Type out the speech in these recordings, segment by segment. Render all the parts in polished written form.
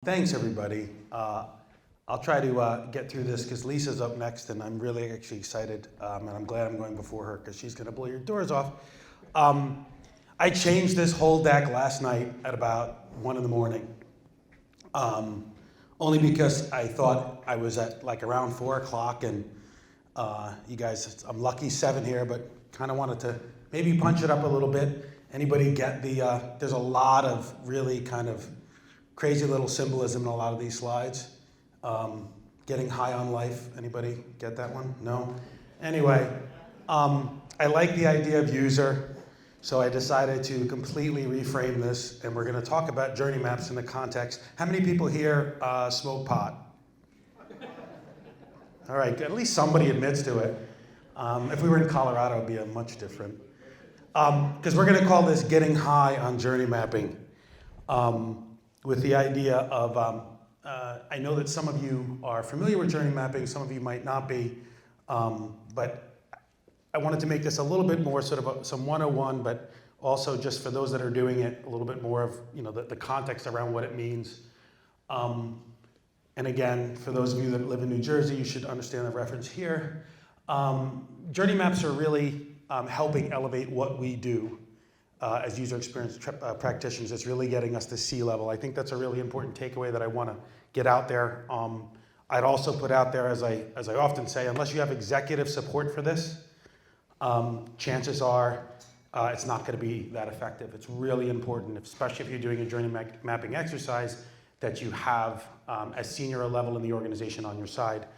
Thanks, everybody. I'll try to get through this because Lisa's up next, and I'm really actually excited, and I'm glad I'm going before her because she's going to blow your doors off. I changed this whole deck last night at about 1 in the morning, only because I thought I was at like around 4 o'clock, and you guys, I'm lucky 7 here, but kind of wanted to maybe punch it up a little bit. Anybody get the, there's a lot of really kind of crazy little symbolism in a lot of these slides. Getting high on life, anybody get that one? No? Anyway, I like the idea of user, so I decided to completely reframe this, and we're going to talk about journey maps in the context. How many people here smoke pot? All right, at least somebody admits to it. If we were in Colorado, it would be much different. Because we're going to call this getting high on journey mapping, with the idea of, I know that some of you are familiar with journey mapping, some of you might not be, but I wanted to make this a little bit more sort of some 101, but also just for those that are doing it, a little bit more of the context around what it means. And again, for those of you that live in New Jersey, you should understand the reference here. Journey maps are really helping elevate what we do as user experience practitioners. It's really getting us to sea level. I think that's a really important takeaway that I want to get out there. I'd also put out there, as I often say, unless you have executive support for this, chances are it's not going to be that effective. It's really important, especially if you're doing a journey mapping exercise, that you have as senior a level in the organization on your side.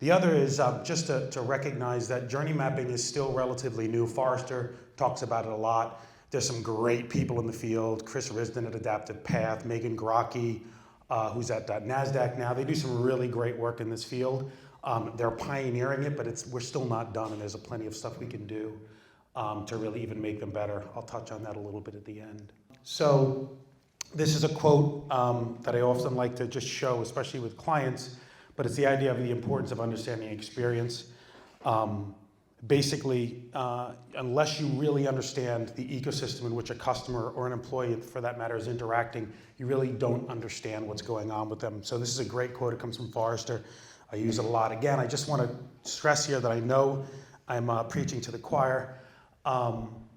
The other is just to recognize that journey mapping is still relatively new. Forrester talks about it a lot. There's some great people in the field. Chris Risden at Adaptive Path, Megan Grocki, who's at NASDAQ now. They do some really great work in this field. They're pioneering it, but we're still not done, and there's plenty of stuff we can do to really even make them better. I'll touch on that a little bit at the end. So this is a quote that I often like to just show, especially with clients, but it's the idea of the importance of understanding experience. Basically, unless you really understand the ecosystem in which a customer or an employee, for that matter, is interacting, you really don't understand what's going on with them. So this is a great quote. It comes from Forrester. I use it a lot. Again, I just want to stress here that I know I'm preaching to the choir.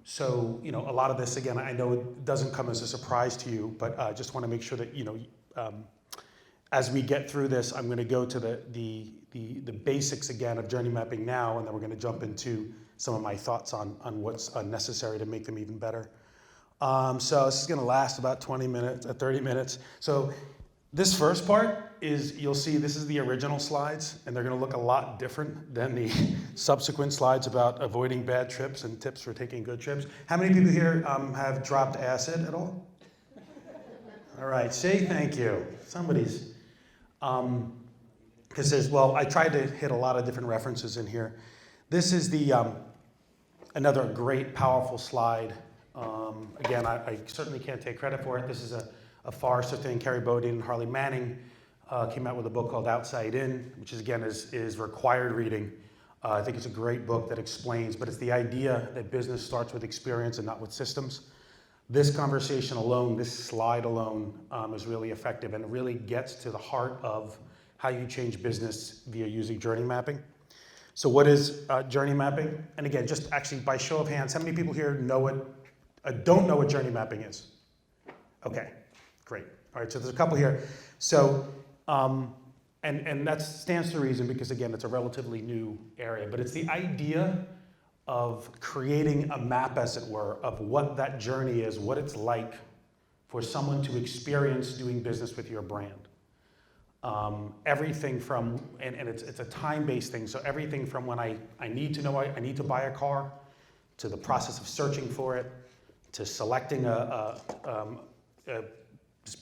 So, a lot of this, again, I know it doesn't come as a surprise to you, but I just want to make sure that, as we get through this, I'm going to go to the basics again of journey mapping now, and then we're going to jump into some of my thoughts on what's necessary to make them even better. So this is going to last about 20 minutes, 30 minutes. So this first part is, you'll see this is the original slides, and they're going to look a lot different than the subsequent slides about avoiding bad trips and tips for taking good trips. How many people here have dropped acid at all? All right, say thank you. Somebody's. Because I tried to hit a lot of different references in here. This is another great, powerful slide. Again, I certainly can't take credit for it. This is a Forrester thing. Kerry Bodine and Harley Manning came out with a book called Outside In, which is required reading. I think it's a great book that explains, but it's the idea that business starts with experience and not with systems. This conversation alone, this slide alone, is really effective, and it really gets to the heart of how you change business via using journey mapping. So what is journey mapping? And again, just actually by show of hands, how many people here don't know what journey mapping is? Okay, great. All right, so there's a couple here. So, and that stands to reason because, again, it's a relatively new area, but it's the idea of creating a map, as it were, of what that journey is, what it's like for someone to experience doing business with your brand. Everything from, and it's a time-based thing, so everything from when I need to know I need to buy a car, to the process of searching for it, to selecting a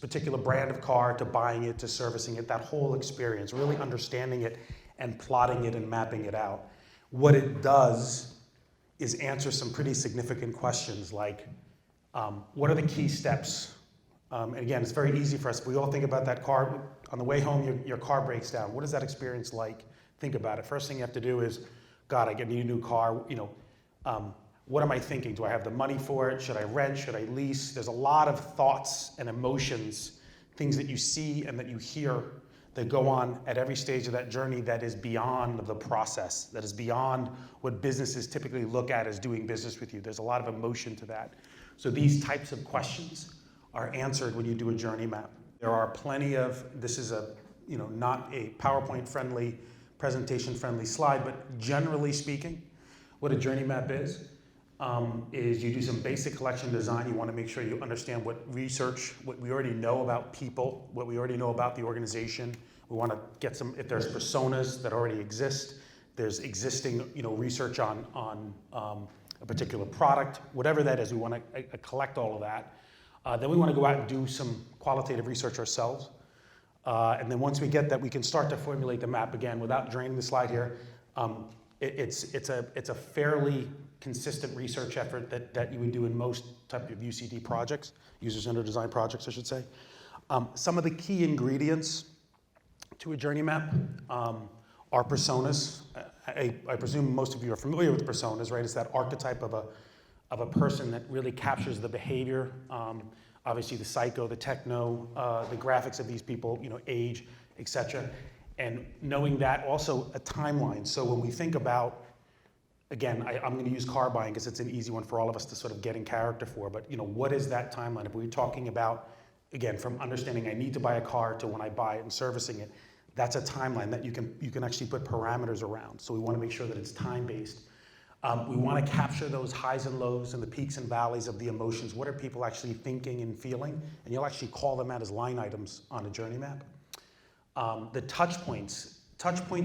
particular brand of car, to buying it, to servicing it, that whole experience, really understanding it and plotting it and mapping it out. What it does is answer some pretty significant questions like, what are the key steps? And again, it's very easy for us. We all think about that car. On the way home, your car breaks down. What is that experience like? Think about it. First thing you have to do is, God, I need a new car. What am I thinking? Do I have the money for it? Should I rent? Should I lease? There's a lot of thoughts and emotions things that you see and that you hear that go on at every stage of that journey that is beyond the process, that is beyond what businesses typically look at as doing business with you. There's a lot of emotion to that. So these types of questions are answered when you do a journey map. There are plenty of, this is not a PowerPoint friendly, presentation friendly slide, but generally speaking, what a journey map is you do some basic collection design. You want to make sure you understand what we already know about people, what we already know about the organization. We want to get some, if there's personas that already exist, there's existing research on a particular product, whatever that is, we want to collect all of that. Then we want to go out and do some qualitative research ourselves. And then once we get that, we can start to formulate the map again without draining the slide here. It's a fairly consistent research effort that you would do in most type of UCD projects, user-centered design projects, I should say. Some of the key ingredients to a journey map are personas. I presume most of you are familiar with personas, right? It's that archetype of a person that really captures the behavior, obviously the psycho, the techno, the graphics of these people, age, etc. And knowing that, also a timeline. So when we think about, again, I'm going to use car buying because it's an easy one for all of us to sort of get in character for, but what is that timeline? If we're talking about, again, from understanding I need to buy a car to when I buy it and servicing it, that's a timeline that you can actually put parameters around. So we want to make sure that it's time-based. We want to capture those highs and lows and the peaks and valleys of the emotions. What are people actually thinking and feeling? And you'll actually call them out as line items on a journey map. The touch points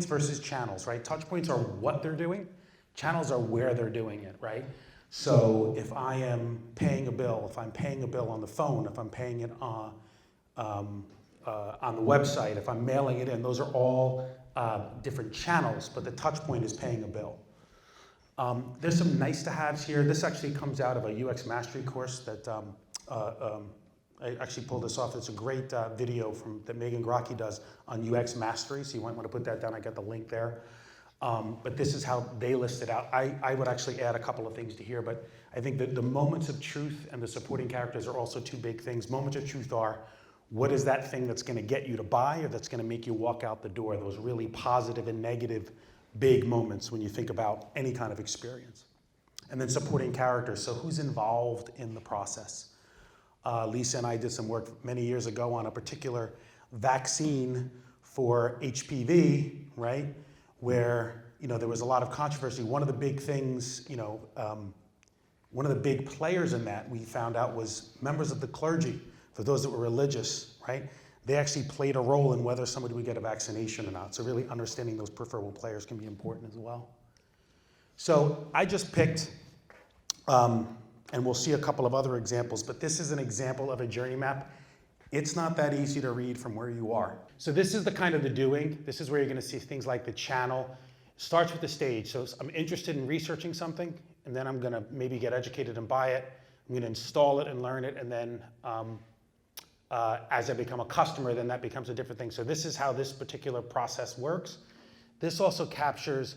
versus channels, right? Touch points are what they're doing. Channels are where they're doing it, right? So if I am paying a bill, if I'm paying a bill on the phone, if I'm paying it on the website, if I'm mailing it in, those are all different channels, but the touch point is paying a bill. There's some nice to haves here. This actually comes out of a UX mastery course that I actually pulled this off. It's a great video that Megan Grocki does on UX mastery, so you might want to put that down. I got the link there. But this is how they list it out. I would actually add a couple of things to here, but I think that the moments of truth and the supporting characters are also two big things. Moments of truth are, what is that thing that's going to get you to buy or that's going to make you walk out the door? Those really positive and negative big moments when you think about any kind of experience. And then supporting characters, so who's involved in the process? Lisa and I did some work many years ago on a particular vaccine for HPV, right? Where there was a lot of controversy. One of the big things, one of the big players in that we found out was members of the clergy, for those that were religious, right? They actually played a role in whether somebody would get a vaccination or not. So really understanding those preferable players can be important as well. So I just picked, and we'll see a couple of other examples, but this is an example of a journey map. It's not that easy to read from where you are. So this is the kind of the doing. This is where you're going to see things like the channel. Starts with the stage. So I'm interested in researching something, and then I'm going to maybe get educated and buy it. I'm going to install it and learn it, and then as I become a customer, then that becomes a different thing. So this is how this particular process works. This also captures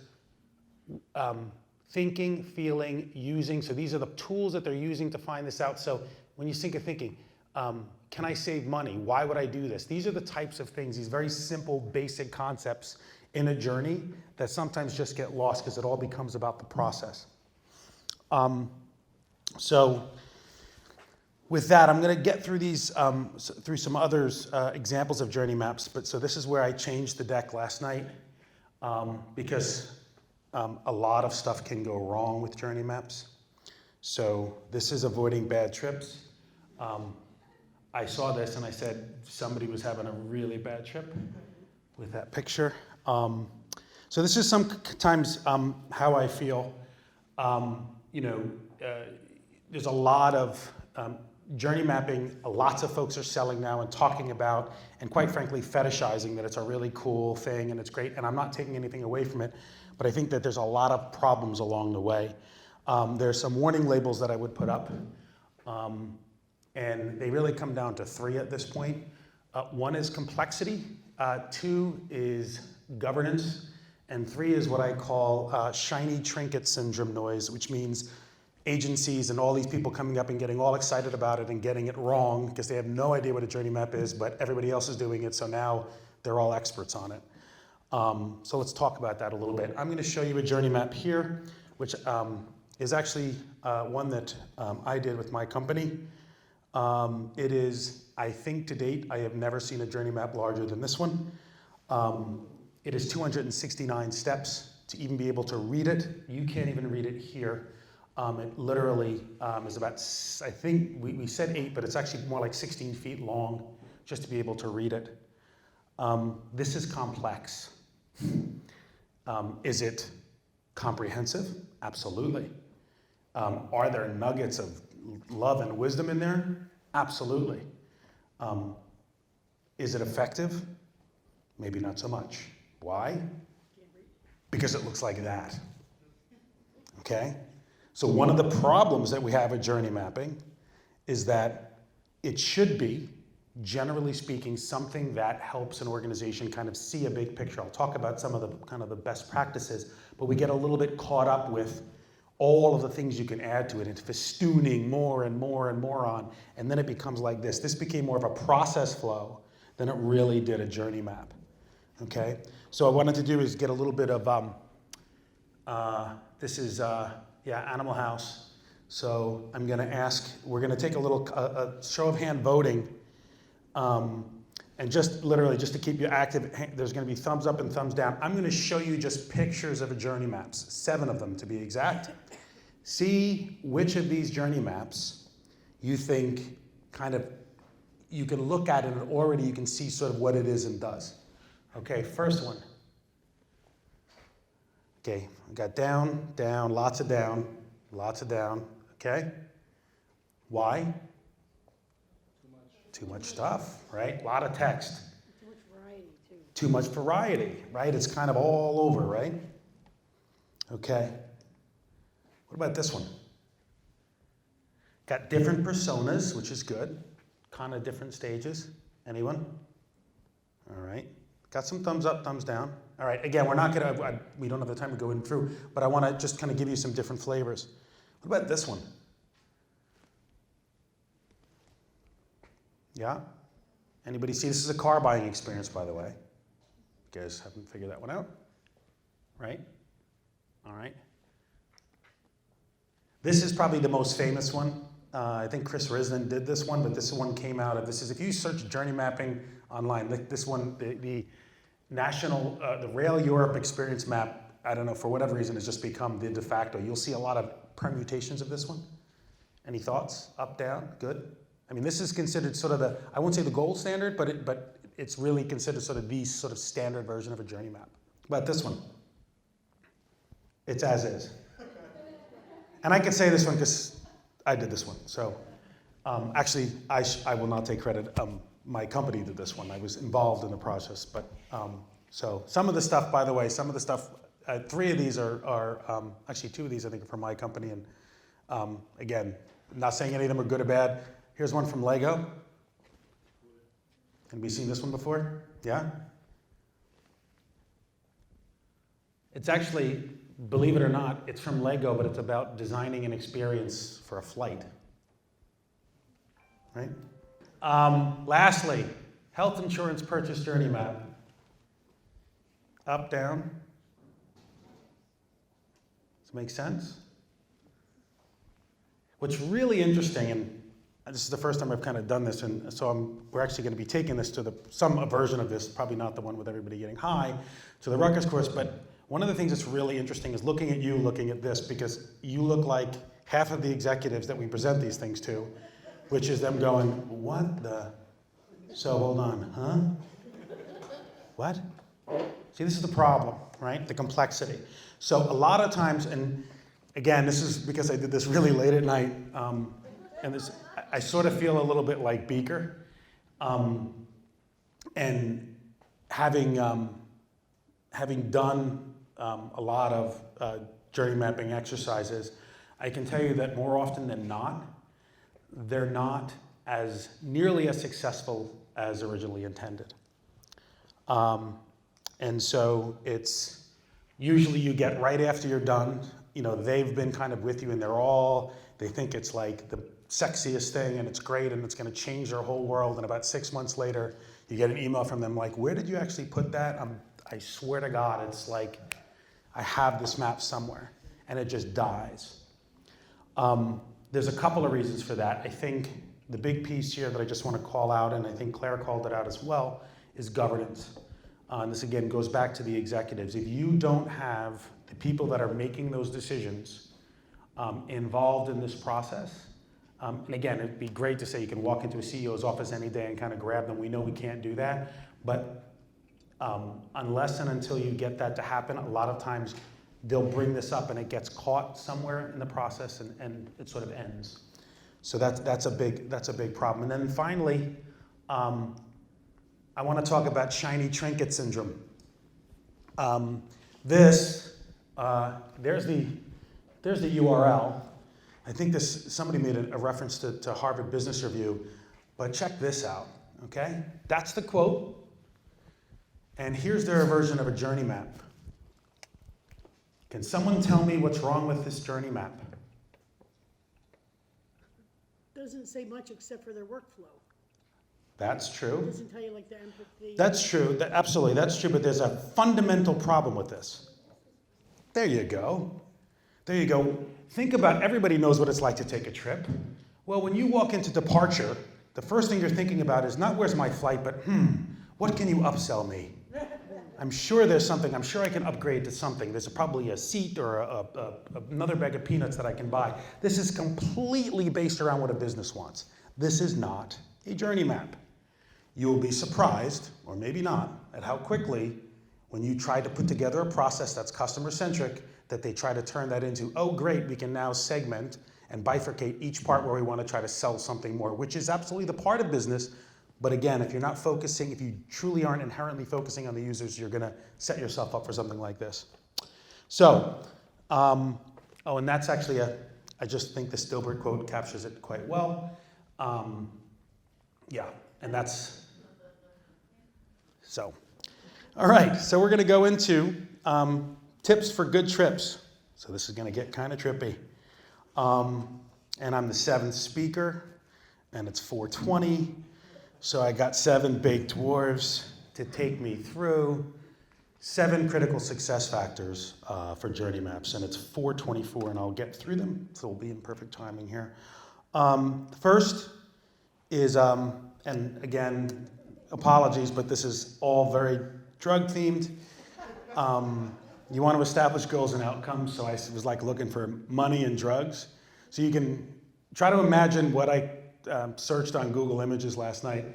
thinking, feeling, using. So these are the tools that they're using to find this out. So when you think of thinking, can I save money? Why would I do this? These are the types of things, these very simple, basic concepts in a journey that sometimes just get lost because it all becomes about the process. So with that, I'm going to get through these, through some others examples of journey maps. But so this is where I changed the deck last night because a lot of stuff can go wrong with journey maps. So this is avoiding bad trips. I saw this and I said somebody was having a really bad trip with that picture. So this is sometimes how I feel. There's a lot of journey mapping. Lots of folks are selling now and talking about, and quite frankly, fetishizing that it's a really cool thing and it's great. And I'm not taking anything away from it, but I think that there's a lot of problems along the way. There's some warning labels that I would put up. And they really come down to 3 at this point. 1 is complexity, 2 is governance, and 3 is what I call shiny trinket syndrome noise, which means agencies and all these people coming up and getting all excited about it and getting it wrong because they have no idea what a journey map is, but everybody else is doing it, so now they're all experts on it. So let's talk about that a little bit. I'm going to show you a journey map here, which is actually one that I did with my company. It is, I think to date, I have never seen a journey map larger than this one. It is 269 steps to even be able to read it. You can't even read it here. It literally is about, I think we said 8, but it's actually more like 16 feet long just to be able to read it. This is complex. Is it comprehensive? Absolutely. Are there nuggets of love and wisdom in there? Absolutely. Is it effective? Maybe not so much. Why? Because it looks like that. Okay? So one of the problems that we have with journey mapping is that it should be, generally speaking, something that helps an organization kind of see a big picture. I'll talk about some of the kind of the best practices, but we get a little bit caught up with all of the things you can add to it and festooning more and more and more on, and then it becomes like this. This became more of a process flow than it really did a journey map. Okay? So what I wanted to do is get a little bit of, this is, Animal House. So I'm going to ask, we're going to take a little a show of hand voting, and just literally just to keep you active, there's going to be thumbs up and thumbs down. I'm going to show you just pictures of journey maps, 7 of them to be exact. See which of these journey maps you think kind of, you can look at it and already you can see sort of what it is and does. Okay, first one. Okay, I got down, down, lots of down, okay? Why? Too much stuff, right? A lot of text. Too much variety, too. Too much variety, right? It's kind of all over, right? Okay. What about this one? Got different personas, which is good. Kind of different stages. Anyone? All right. Got some thumbs up, thumbs down. All right, again, we're not gonna, we don't have the time to go in through, but I wanna just kind of give you some different flavors. What about this one? Yeah? Anybody see, this is a car buying experience, by the way. You guys haven't figured that one out? Right? All right. This is probably the most famous one. I think Chris Risden did this one, but this one came out of, this is, if you search journey mapping online, this one, the national, the Rail Europe experience map, I don't know, for whatever reason, has just become the de facto. You'll see a lot of permutations of this one. Any thoughts? Up, down, good? I mean, this is considered sort of the, I won't say the gold standard, but it's really considered sort of the sort of standard version of a journey map. But this one, it's as is. And I can say this one because I did this one. So actually, I will not take credit. My company did this one. I was involved in the process. But so some of the stuff, by the way, some of the stuff, 3 of these are actually 2 of these I think are from my company. And again, not saying any of them are good or bad. Here's one from Lego. Anybody seen this one before? Yeah? It's actually, believe it or not, it's from Lego, but it's about designing an experience for a flight. Right? Lastly, health insurance purchase journey map. Up, down. Does it make sense? What's really interesting, and this is the first time I've kind of done this, and so we're actually going to be taking this to some version of this, probably not the one with everybody getting high, to the Rutgers course, but one of the things that's really interesting is looking at you, looking at this, because you look like half of the executives that we present these things to, which is them going, what the? So hold on, huh? What? See, this is the problem, right? The complexity. So a lot of times, and again, this is because I did this really late at night, and this, I sort of feel a little bit like Beaker, and having done a lot of journey mapping exercises, I can tell you that more often than not, they're not as nearly as successful as originally intended. And so it's usually you get right after you're done, they've been kind of with you and they think it's like the sexiest thing and it's great and it's going to change their whole world. And about 6 months later, you get an email from them like, where did you actually put that? I swear to God, it's like, I have this map somewhere, and it just dies. There's a couple of reasons for that. I think the big piece here that I just want to call out, and I think Claire called it out as well, is governance. And this again goes back to the executives. If you don't have the people that are making those decisions involved in this process, and again, it'd be great to say you can walk into a CEO's office any day and kind of grab them. We know we can't do that, but unless and until you get that to happen, a lot of times they'll bring this up and it gets caught somewhere in the process and it sort of ends. So that's a big problem. And then finally, I want to talk about shiny trinket syndrome. There's the URL. I think somebody made a reference to Harvard Business Review, but check this out, okay? That's the quote, and here's their version of a journey map. Can someone tell me what's wrong with this journey map? Doesn't say much except for their workflow. That's true. It doesn't tell you like the empathy. That's true, absolutely, that's true, but there's a fundamental problem with this. There you go. There you go. Think about, everybody knows what it's like to take a trip. Well, when you walk into departure, the first thing you're thinking about is not where's my flight, but what can you upsell me? I'm sure there's something, I'm sure I can upgrade to something. There's probably a seat or another bag of peanuts that I can buy. This is completely based around what a business wants. This is not a journey map. You will be surprised, or maybe not, at how quickly, when you try to put together a process that's customer-centric, that they try to turn that into, oh great, we can now segment and bifurcate each part where we want to try to sell something more, which is absolutely the part of business. But again, if you're not focusing, if you truly aren't inherently focusing on the users, you're going to set yourself up for something like this. So, and that's actually I just think the Stilbert quote captures it quite well. Yeah, and that's, so. All right, so we're going to go into tips for good trips. So this is going to get kind of trippy. And I'm the 7th speaker, and it's 4:20. So I got 7 baked dwarves to take me through 7 critical success factors for journey maps, and it's 4:24, and I'll get through them, so we'll be in perfect timing here. First is, and again, apologies, but this is all very drug themed. You want to establish goals and outcomes, so I was like looking for money and drugs. So you can try to imagine what I searched on Google Images last night.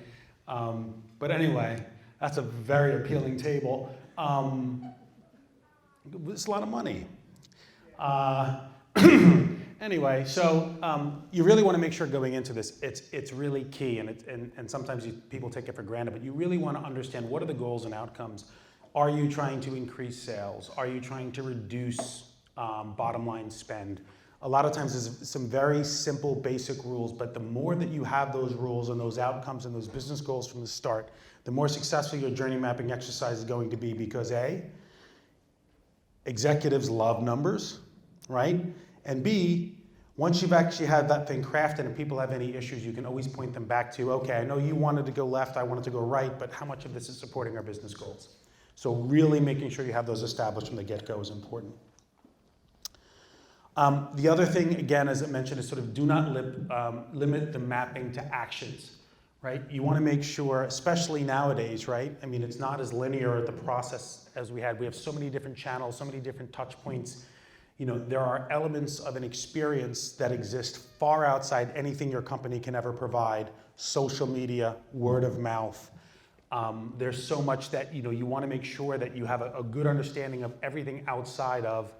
But anyway, that's a very appealing table. It's a lot of money. Anyway, so you really want to make sure going into this, it's really key, and sometimes people take it for granted, but you really want to understand what are the goals and outcomes. Are you trying to increase sales? Are you trying to reduce bottom line spend? A lot of times there's some very simple basic rules, but the more that you have those rules and those outcomes and those business goals from the start, the more successful your journey mapping exercise is going to be, because A, executives love numbers, right? And B, once you've actually had that thing crafted and people have any issues, you can always point them back to, okay, I know you wanted to go left, I wanted to go right, but how much of this is supporting our business goals? So really making sure you have those established from the get-go is important. The other thing, again, as I mentioned, is sort of do not limit the mapping to actions, right? You want to make sure, especially nowadays, right? I mean, it's not as linear, the process, as we had. We have so many different channels, so many different touch points. You know, there are elements of an experience that exist far outside anything your company can ever provide. Social media, word of mouth. There's so much that, you know, you want to make sure that you have a good understanding of everything outside of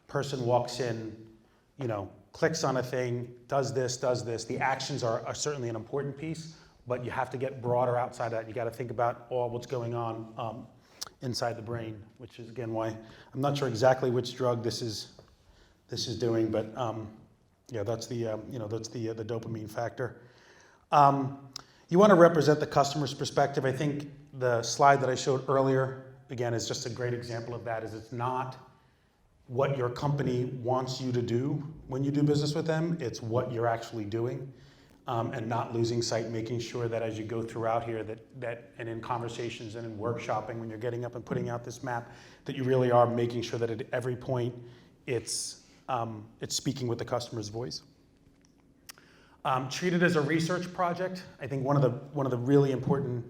person walks in, you know, clicks on a thing, does this. The actions are certainly an important piece, but you have to get broader outside of that. You got to think about all what's going on inside the brain, which is again why I'm not sure exactly which drug this is doing, but yeah, that's the the dopamine factor. You want to represent the customer's perspective. I think the slide that I showed earlier, again, is just a great example of that. Is it's not what your company wants you to do when you do business with them. It's what you're actually doing, and not losing sight, making sure that as you go throughout here and in conversations and in workshopping, when you're getting up and putting out this map, that you really are making sure that at every point it's speaking with the customer's voice. Treat it as a research project. I think one of the really important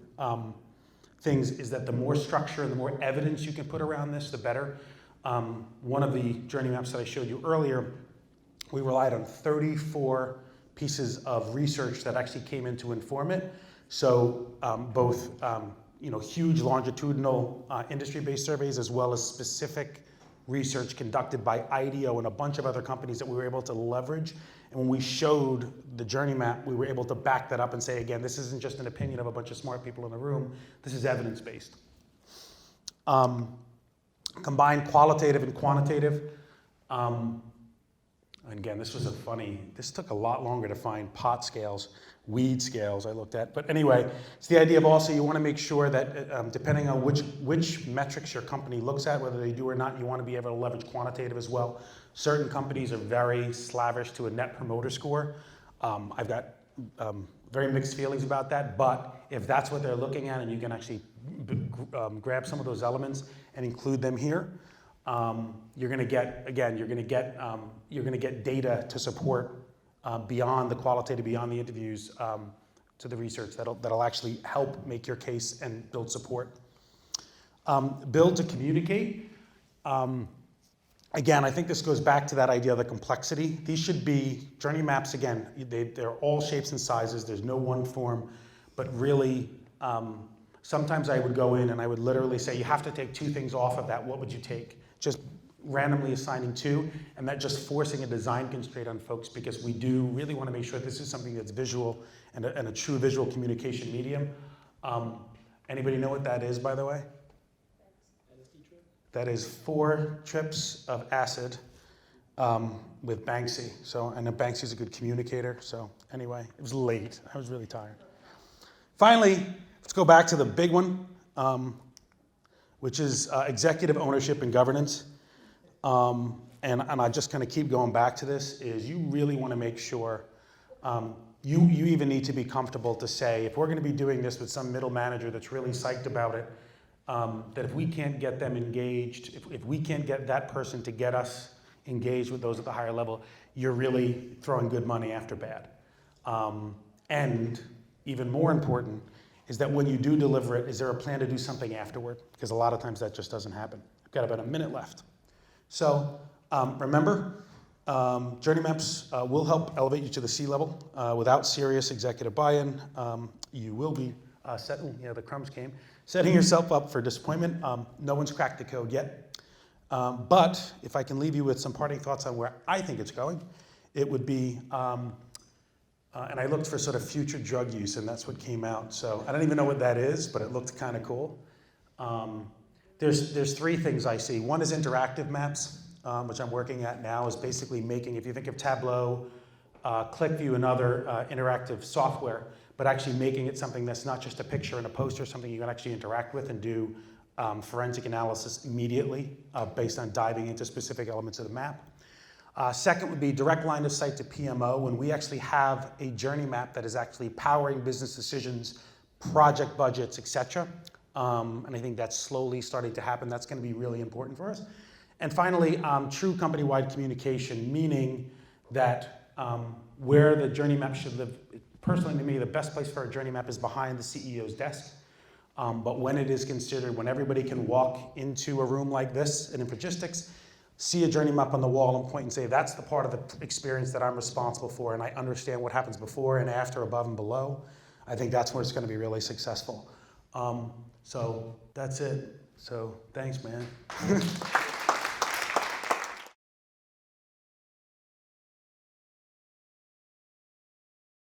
things is that the more structure and the more evidence you can put around this, the better. One of the journey maps that I showed you earlier, we relied on 34 pieces of research that actually came in to inform it. So both huge longitudinal industry-based surveys, as well as specific research conducted by IDEO and a bunch of other companies that we were able to leverage. And when we showed the journey map, we were able to back that up and say, again, this isn't just an opinion of a bunch of smart people in the room. This is evidence-based. Combine qualitative and quantitative. Again, this took a lot longer to find pot scales, weed scales I looked at. But anyway, it's the idea of also you want to make sure that depending on which metrics your company looks at, whether they do or not, you want to be able to leverage quantitative as well. Certain companies are very slavish to a net promoter score. I've got very mixed feelings about that, but if that's what they're looking at and you can actually grab some of those elements and include them here, you're going to get data to support beyond the qualitative, beyond the interviews, to the research that'll actually help make your case and build support. Build to communicate. Again, I think this goes back to that idea of the complexity. These should be journey maps. Again, they're all shapes and sizes. There's no one form, but really, sometimes I would go in and I would literally say, you have to take 2 things off of that. What would you take? Just randomly assigning 2, and that just forcing a design constraint on folks, because we do really want to make sure this is something that's visual and a true visual communication medium. Anybody know what that is, by the way? That is 4 trips of acid with Banksy. So, and then Banksy's a good communicator. So anyway, it was late. I was really tired. Finally, let's go back to the big one, which is executive ownership and governance. And I just kind of keep going back to this, is you really want to make sure you even need to be comfortable to say, if we're going to be doing this with some middle manager that's really psyched about it, that if we can't get them engaged, if we can't get that person to get us engaged with those at the higher level, you're really throwing good money after bad. And even more important is that when you do deliver it, is there a plan to do something afterward? Because a lot of times that just doesn't happen. I've got about a minute left. So remember, journey maps will help elevate you to the C-level. Without serious executive buy-in, you will be the crumbs came. Setting yourself up for disappointment. No one's cracked the code yet. But if I can leave you with some parting thoughts on where I think it's going, it would be, and I looked for sort of future drug use, and that's what came out. So I don't even know what that is, but it looked kind of cool. There's 3 things I see. One is interactive maps, which I'm working at now, is basically making, if you think of Tableau, ClickView, and other interactive software, but actually making it something that's not just a picture and a poster, something you can actually interact with and do forensic analysis immediately based on diving into specific elements of the map. Second would be direct line of sight to PMO, when we actually have a journey map that is actually powering business decisions, project budgets, etc. And I think that's slowly starting to happen. That's going to be really important for us. And finally, true company-wide communication, meaning that where the journey map should live. Personally, to me, the best place for a journey map is behind the CEO's desk. But when it is considered, when everybody can walk into a room like this in Infragistics, see a journey map on the wall and point and say, that's the part of the experience that I'm responsible for, and I understand what happens before and after, above and below, I think that's where it's going to be really successful. So that's it. So thanks, man.